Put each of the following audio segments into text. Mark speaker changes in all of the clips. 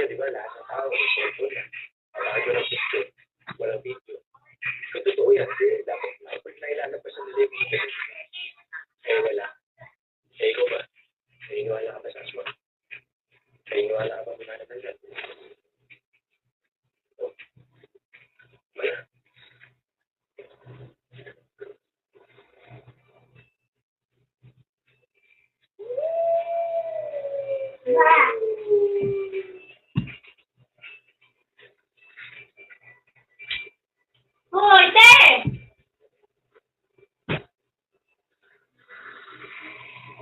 Speaker 1: ngayon, di ba, lahat ng tao, may cellphone na. Marami ko ng picture, walang video. Kung totoo yan, dapat nailalabas ang nila yung eh, wala. Eh, ikaw ba? Naniniwala ka ba sa asma? Naniniwala ka ba muna na ganyan? Wala.
Speaker 2: Hoy, te!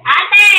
Speaker 2: Ate!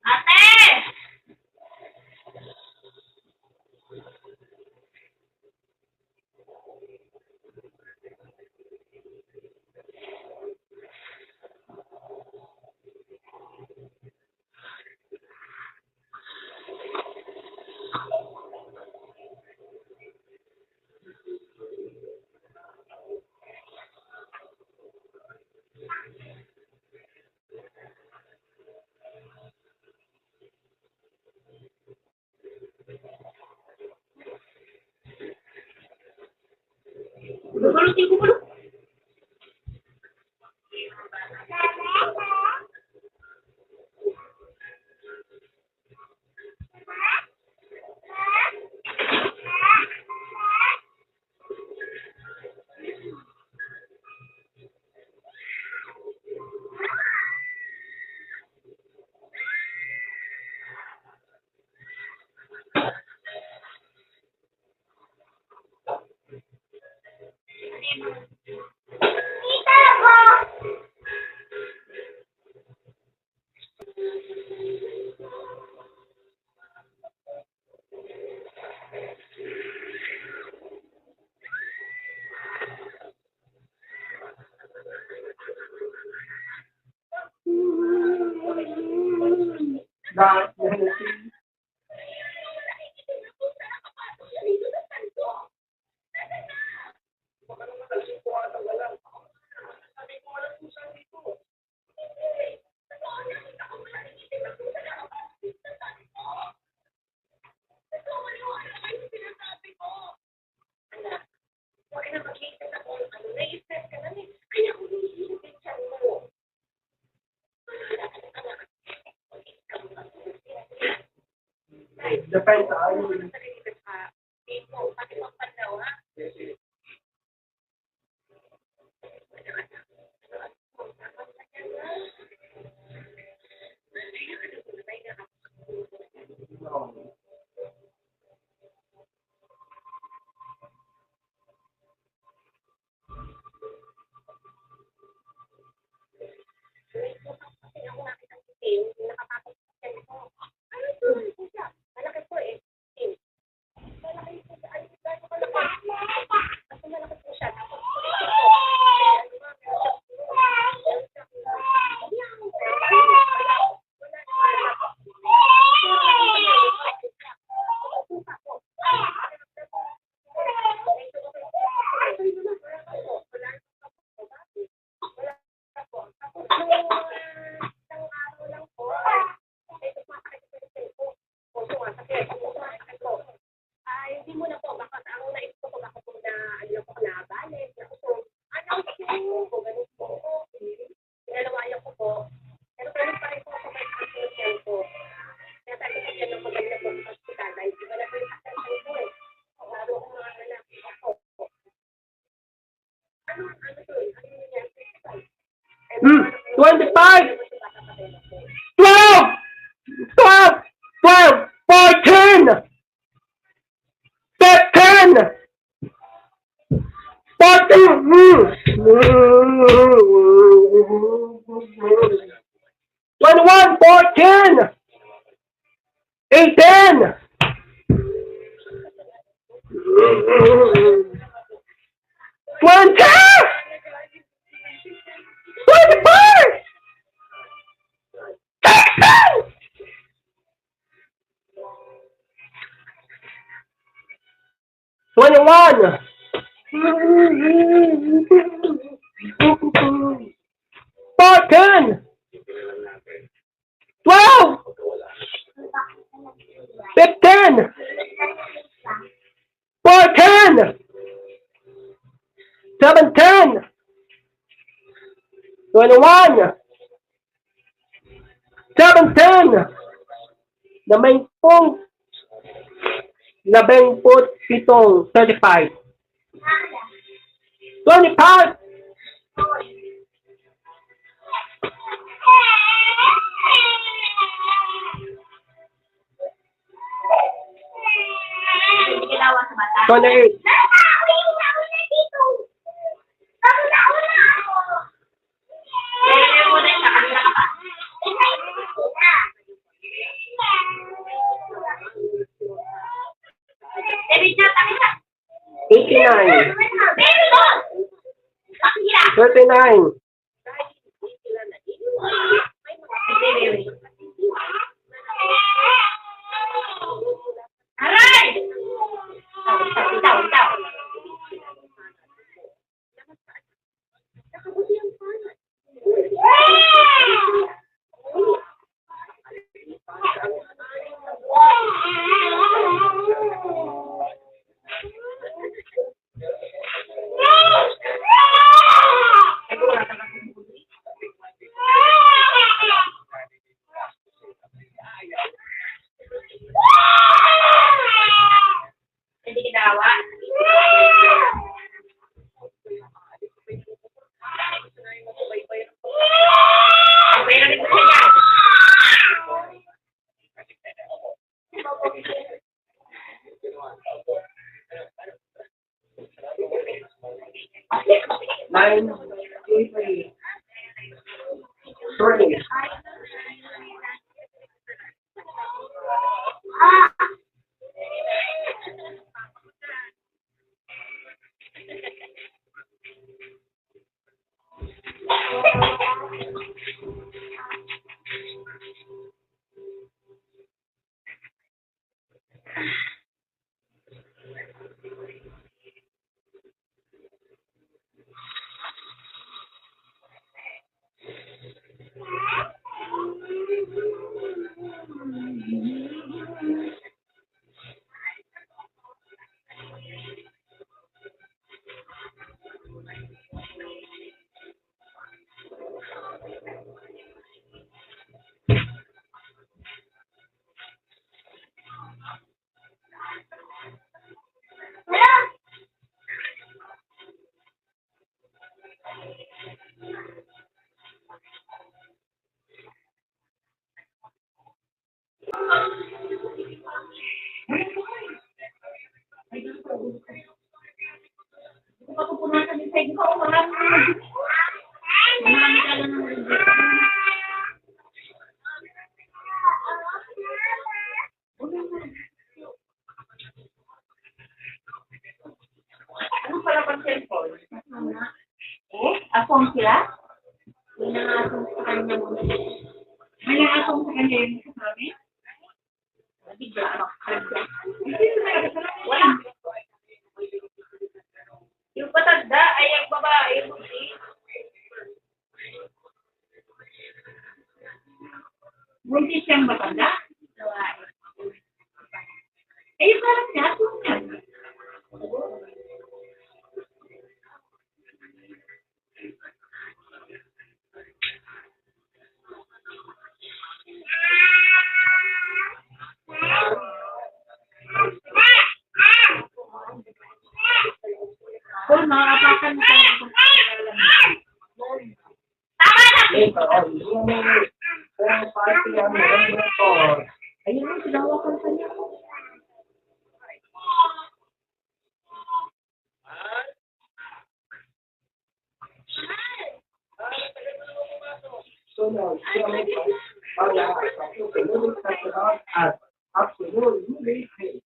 Speaker 2: Ate! Gugulutin ko gulo.
Speaker 3: Depende tayo.
Speaker 2: hindi mo na po, baka ang naisip ko po, baka po na, ano lang po, nabalik, na po, ano po, ganun po. Pinalawayan ko po. Pero ganun pa rin po ako may asocial po. Kaya sabi ko siya ng maganda po sa hospital, dahil iba na po yung asocial ko eh. Lalo ko mga anak ako. Ano to eh? Ano yung nangyari?
Speaker 3: 25! 12! 12! 12! 14! 15! 21! 14! 18! 20! 24! 21! 14! 12! 15! 14! 17! 21! 17! Labingputpitong 35. 25!
Speaker 2: Hindi ginawa sa mata.
Speaker 3: 28.
Speaker 2: Kaya mo na siya, kanina ka pa. David na, takin na.
Speaker 3: 89.
Speaker 2: David, oh! Takira.
Speaker 3: 39.
Speaker 2: Aray! Itaw. Hindi ginawa. Okay na rin ko siya.
Speaker 3: 9. 3.
Speaker 2: Papupunasan yung side ko. Marami talaga ng regret. Ano pala pang cellphone? Asong sila? May nangasong sa kanya mo. May nangasong sa kanya yung sasabi? Bigla, ano? Wala. Yung patanda ay ang babae. Buntis siyang matanda? Eh, parang gato yan. Kung makakapakan mo tayo kung
Speaker 3: Ito, kung party ang meron ko.
Speaker 2: ayun mo, sinawakan pa niya.
Speaker 3: Sunod, para sa susunod sa sunod at absolute unity.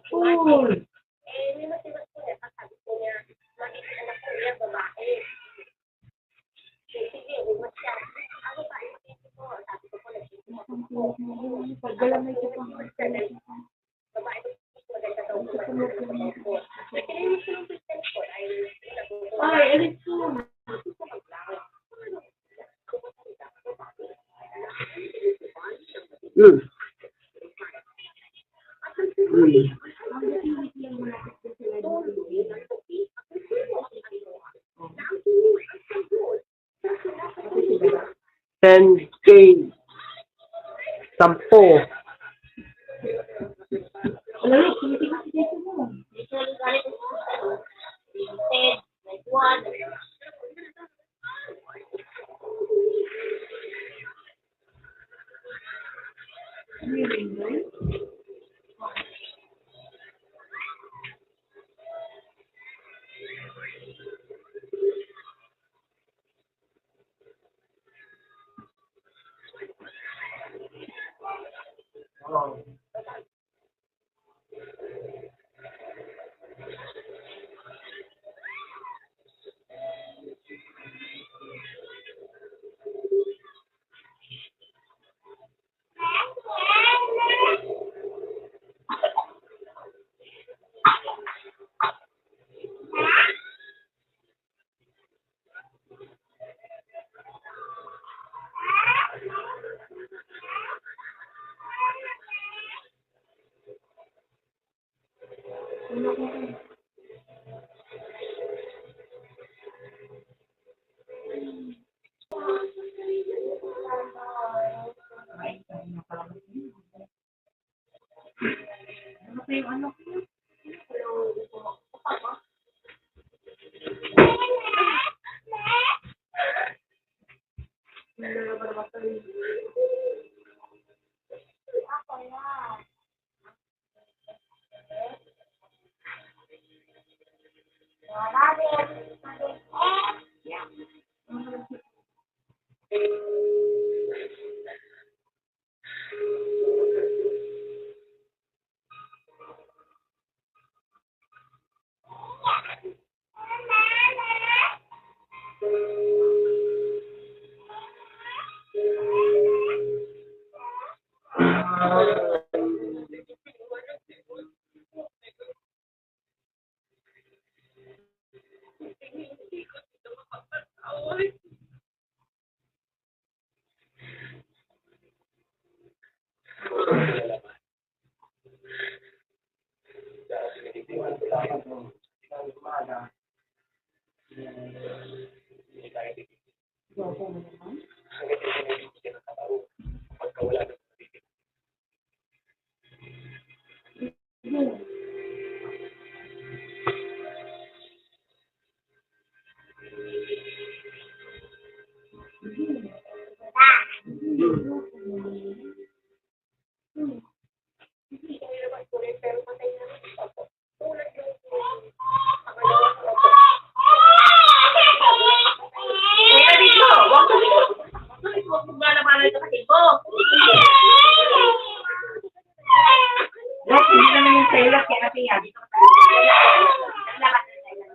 Speaker 3: Cool.
Speaker 2: Eh, may matiwas ko niya, sabi ko niya, magiging anak ko niya, babae. Sige, mas siya. Ano ba, iisip ko, sabi ko po, nag-isip ako.
Speaker 3: Pagdala may ito pang
Speaker 2: Babae ko, maganda daw ko. Nakinig ko yung Christian ko, ay natutuwa.
Speaker 3: Ay, alis ko. Ten K. 10. Kailan kaya natin yan? Dito ka tayo. Naglakas na tayo.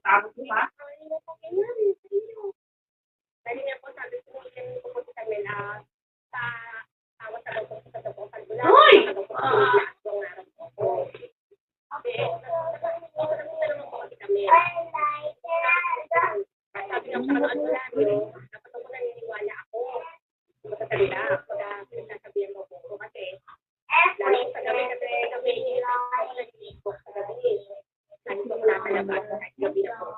Speaker 3: Tapos mo pa?
Speaker 2: Dali niya po, sabi ko, yung pupunta sa Mela, sa tawag sa doktor sa doktor sa Bulan.
Speaker 3: Uy!
Speaker 2: Sabi niya po sa ano lang, dapat ako naniniwala ako. Sa kanila, pag sinasabihan mo po kasi, lalo sa gabi, ako nag-iikot sa gabi. Lalo ko nakalabas, kahit gabi na po.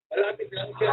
Speaker 1: Malapit lang siya.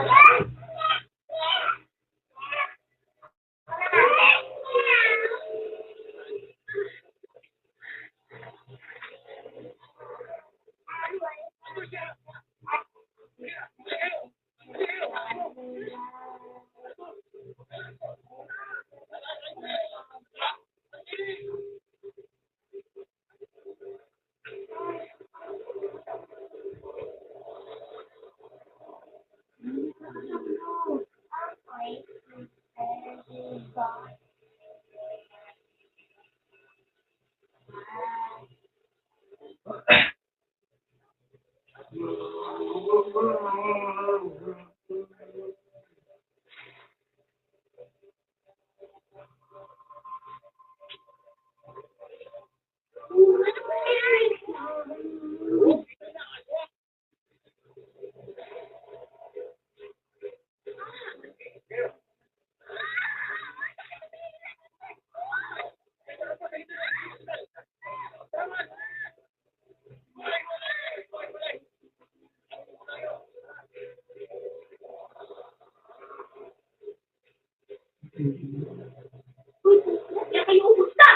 Speaker 3: Kaya kayo ubus na!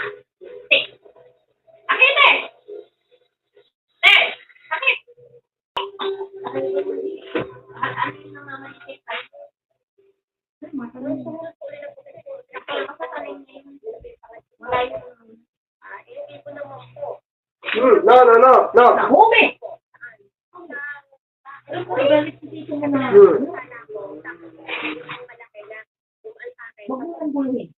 Speaker 3: Sakit eh! Sakit! Ano yung namamanipit tayo?
Speaker 1: No.
Speaker 3: Nahumi! Ano po, ibalik si Tito mo na. Huwag mo kang bulhin.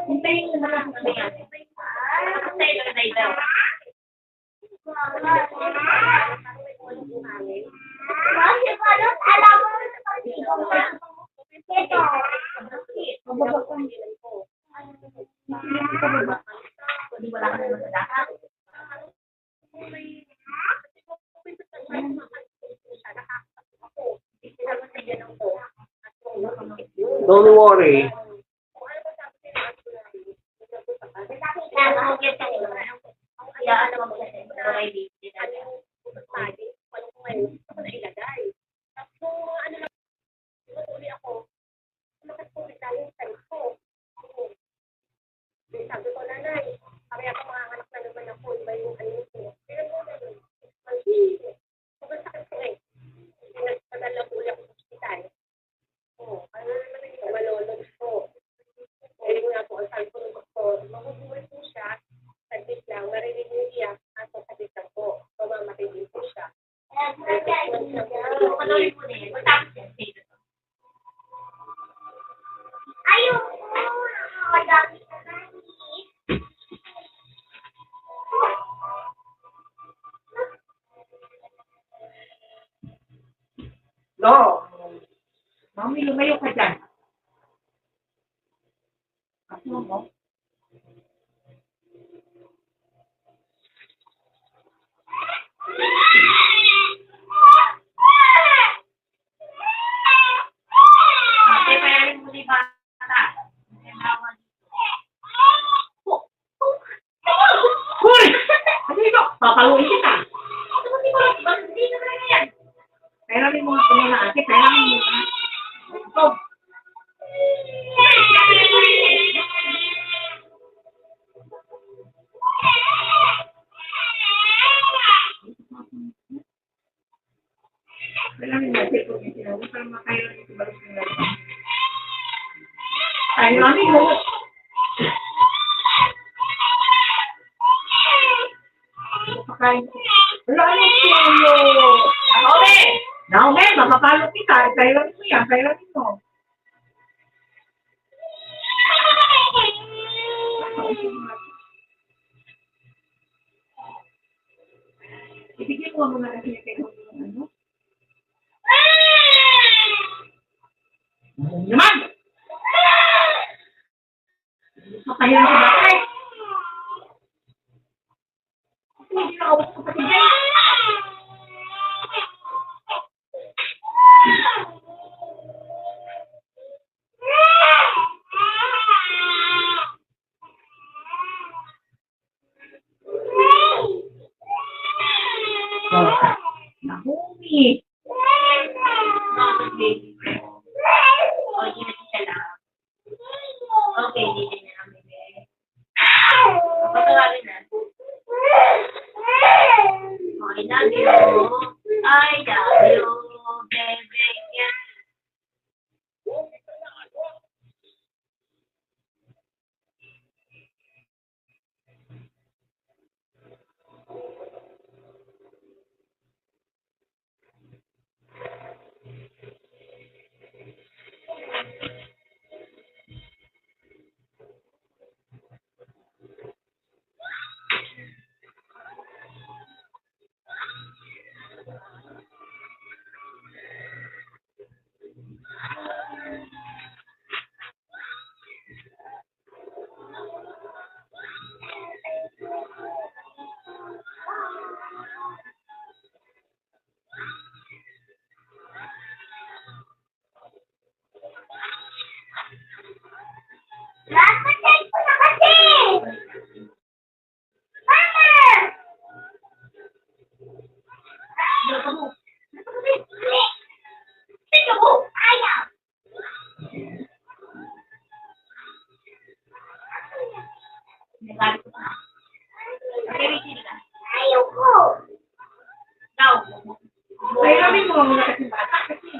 Speaker 3: Hintayin mo na lang sa yan. Kasi ito na daw. Wala ka naman sa dapat.
Speaker 1: Don't worry.
Speaker 2: Sabi ko, nanay, kami ako manganganak na naman ako, iba yung ano ko. Pero mo na yun, sobrang sakit ko eh. Nagpadala ko ulit ako sa hospital. Ano naman yung malolog ko. Kaya nga po, ang sabi ko ng doktor, mabubuhay po siya, saglit lang, marinig niyo siya, aso saglit lang po, mamamatay din po siya.
Speaker 3: Panorin mo na yun. Matapos yan. Ayun! Madami ka na.
Speaker 4: No. Mami, lumayo ka dyan. Ano mo?
Speaker 3: Ate, payarin mo ni bata.
Speaker 4: Hoy! Ano ito? Papaluin kita.
Speaker 3: Hindi ko lang. Hindi ko lang yan.
Speaker 4: Kaya namin sabi mo nga muna ate, kailangan mo na. Ito. Kailangan mo ate, kung yung sinabi, para makailan yung sibarok nila. Kailangan mo. Pakain ko. Wala ano siyo. Naome! Naome, makapalo kita. Kailan mo yan, kailan mo. Ibigay mo muna kasi yung kailan mo ano. Naman! Makahilan ko ba tayo? Hindi na ako sa kapatid. Nahumi.
Speaker 3: Okay, hindi na namin eh. Kapatawagin na. I love you. I love you, baby. Lapatay ko na kasi! Mama! Tingnan mo! Ayaw! Nagalit ko pa. Nag-irritate ka. Ayaw ko! Daw!
Speaker 4: Kailangan mo muna kasi bata kasi.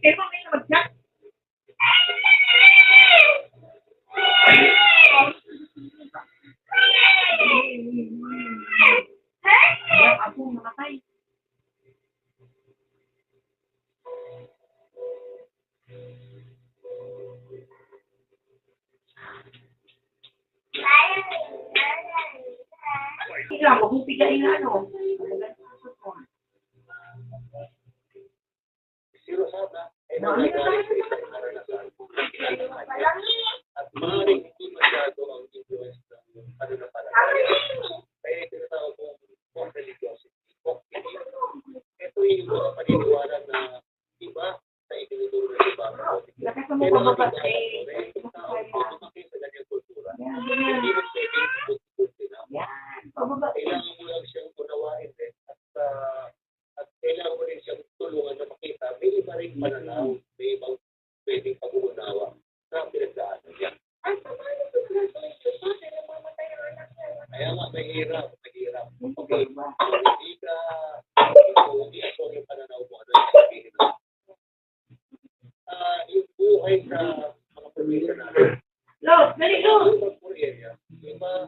Speaker 4: Kaya mo may mag-chat. Ako makakay. Hindi ako kung pigain na ano.
Speaker 1: Zero sana. Ay nangyayari sa isang karanasan. At maaaring hindi masyado ang influence ng ano na parang. Kaya tinatawag kong folk religiosity. Folk belief. Ito yung mga paniniwala na iba sa itinuturo ng iba.
Speaker 4: Lakas mo pa ba eh.
Speaker 1: Sa ganyang kultura.
Speaker 4: Yan,
Speaker 1: Hindi
Speaker 4: ganyan.
Speaker 1: mo pwedeng put-putin na.
Speaker 4: Yan, pababa.
Speaker 1: Kailangan mo lang siyang unawain din. At kailangan mo rin siyang tulungan na makita. May iba rin pananaw. May ibang pwedeng pag-uunawa na pinagdaanan niya.
Speaker 2: Ang sama na sa braso ng Diyos, sila mamatay ang anak niya.
Speaker 1: Kaya nga, mahirap.
Speaker 4: Hindi
Speaker 1: Okay.
Speaker 4: ba?
Speaker 1: Hindi ako yung pananaw mo. Ano yung sabihin mo? Yung buhay sa mga probinsya natin.
Speaker 4: Lo, dali, lo.
Speaker 1: Yung mga Korea, yung mga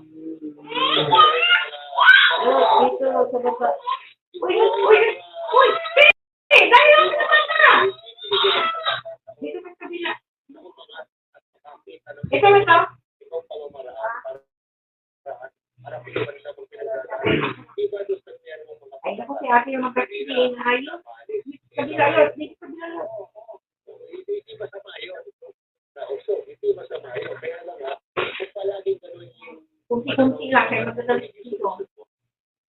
Speaker 4: Lo, dito, sa baba. Uy, uy, uy! Hey, dali lang sa baba! Dito sa kabila. Ito, ito.
Speaker 1: ibang pamamaraan para pinagpan sa mga pinagdadaan. Iba doon sa nangyari ng mga
Speaker 4: Ay, naku, si ate yung magkakilin. Ayun. Kabila, lo. Dito, kabila, lo.
Speaker 1: Hindi masama yun. Nauso, hindi masama yun. Kaya lang nga, kung palaging gano'n yung
Speaker 4: Kunti-kunti lang, kaya magagalit dito.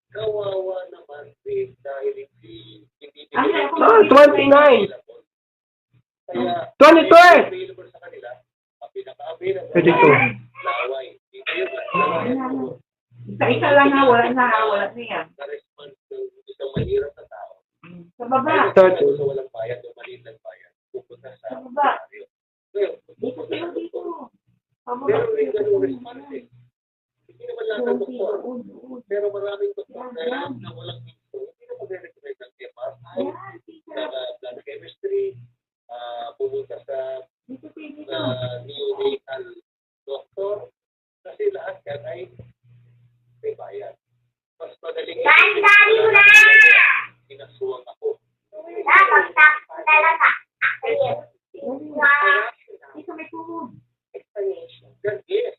Speaker 1: kawawa naman din dahil hindi
Speaker 4: Ay, ako,
Speaker 5: 29.
Speaker 1: Kaya,
Speaker 5: 22!
Speaker 1: available sa kanila, ang pinaka-available,
Speaker 5: 22.
Speaker 1: laway. Dito yun, laway.
Speaker 4: Isa-isa lang na, wala na yan.
Speaker 1: Na-response ng isang mahirap na tao.
Speaker 4: Sa baba.
Speaker 5: Third.
Speaker 1: Sa walang bayan, o maliit ng bayan, pupunta sa
Speaker 4: Sa baba.
Speaker 1: Ngayon,
Speaker 4: Dito.
Speaker 1: pero may ganung response eh. Hindi naman lahat ng doktor. Pero maraming doktor na alam na walang info, hindi na mag-recommend ng MRI, blood chemistry, pumunta sa neonatal doctor, kasi lahat yan ay may bayan. Mas magaling inasuwang ako.
Speaker 4: Dito may tuhod.
Speaker 1: Explanation. God bless.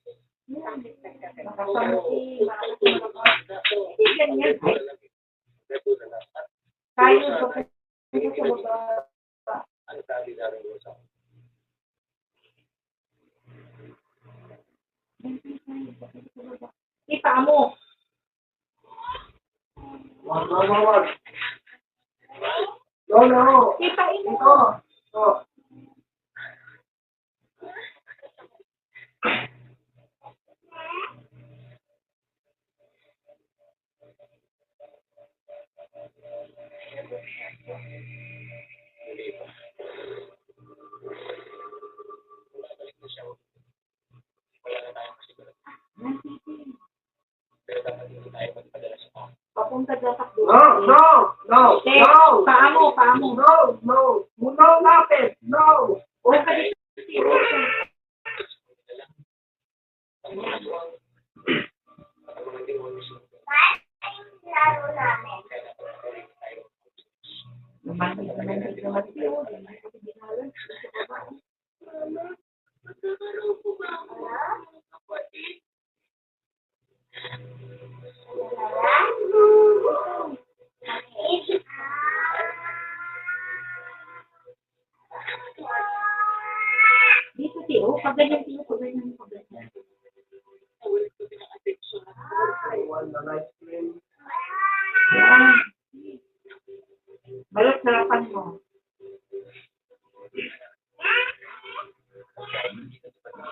Speaker 4: Hindi ganyan. Tayo sa baba.
Speaker 1: Ang sabi na rin sa
Speaker 4: Kita mo.
Speaker 5: No.
Speaker 4: Kita mo.
Speaker 1: hindi pa. Babalik na siya. Wala na tayong masiguro. Pero dapat hindi tayo magpadala sa mga.
Speaker 4: Papunta daw sa
Speaker 5: No.
Speaker 4: Paamo.
Speaker 5: No, lapis. No.
Speaker 1: Okay. Ang mga aswang, ang mga demonyo,
Speaker 3: Laro namin.
Speaker 1: kaya dapat magaling tayo. Magkakaroon po ba ako ng kapatid?
Speaker 4: Dito tiyo, pagganyan tiyo, pagganyan.
Speaker 1: Ulit ko pinaka-attention.
Speaker 5: I want the ice cream.
Speaker 4: Yan. Balot sarapan mo.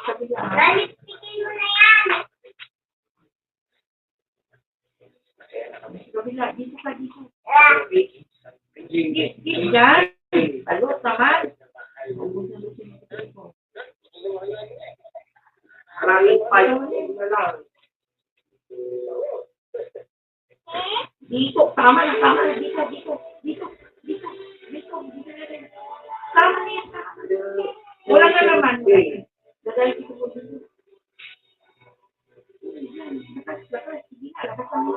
Speaker 4: Sabi niya,
Speaker 3: Galit, bigay mo na yan.
Speaker 4: sabi niya, dito ka dito.
Speaker 5: Jingle.
Speaker 4: Dito yan. Balot naman.
Speaker 5: Maraming pipe na lang.
Speaker 4: Dito, tama na, dito. Tama na yan, tama na. Wala na naman. Dahil dito po dito. Lakas. Sige na, lakasan mo.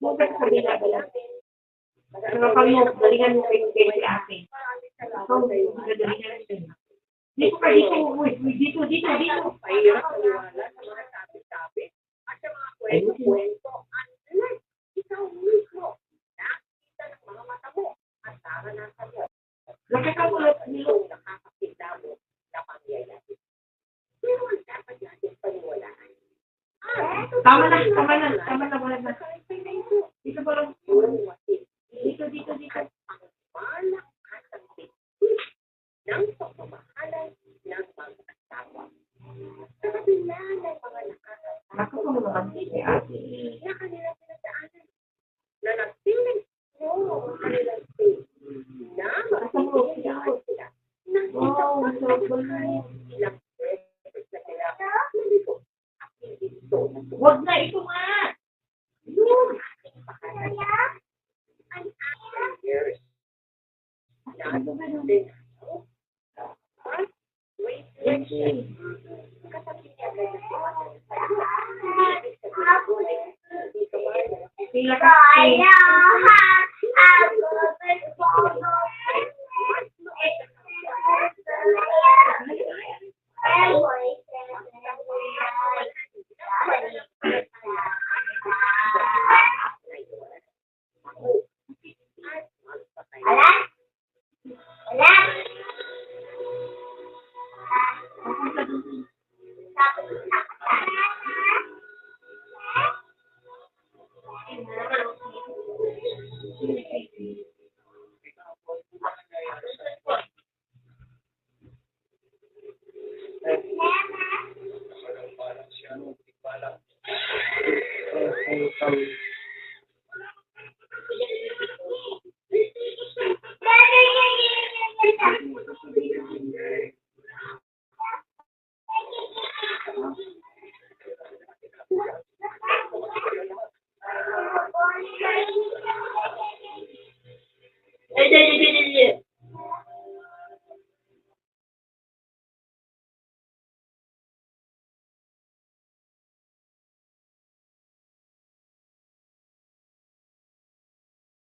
Speaker 4: Huwag ka sa kabila. Sarapan mo, galingan mo kay si ate. Ikaw, galingan natin. Dito ka, dito. Uy, dito.
Speaker 2: Mahirap maniwala sa mga sabi-sabi at sa mga kwento-kwento. Unless ikaw mismo nakita ng mga mata mo at tara na sa mo.
Speaker 4: Lakasan mo ulit.
Speaker 2: Yung nakakakita mo na pangyayari. Pero ang dapat natin paniwalaan.
Speaker 4: Tama na, wala na. Dito ba lang? Dito.
Speaker 2: Ang malakas ang tingin ng pagmamahalan ng mag-asawa. Sa kabila ng mga nakakasama
Speaker 4: Ako mo naman si ate.
Speaker 2: na kanilang pinagdaanan na nagpiling mo ang kanilang faith na magbibigay sila ng isang pagkakasama ilang beses na sila nalito at hindi ito
Speaker 4: Huwag na ito nga.
Speaker 2: yung ating pakalayan ang ating years na din at wait kasi niya
Speaker 4: Sila ka.
Speaker 1: Parang siya, parang
Speaker 5: Okay.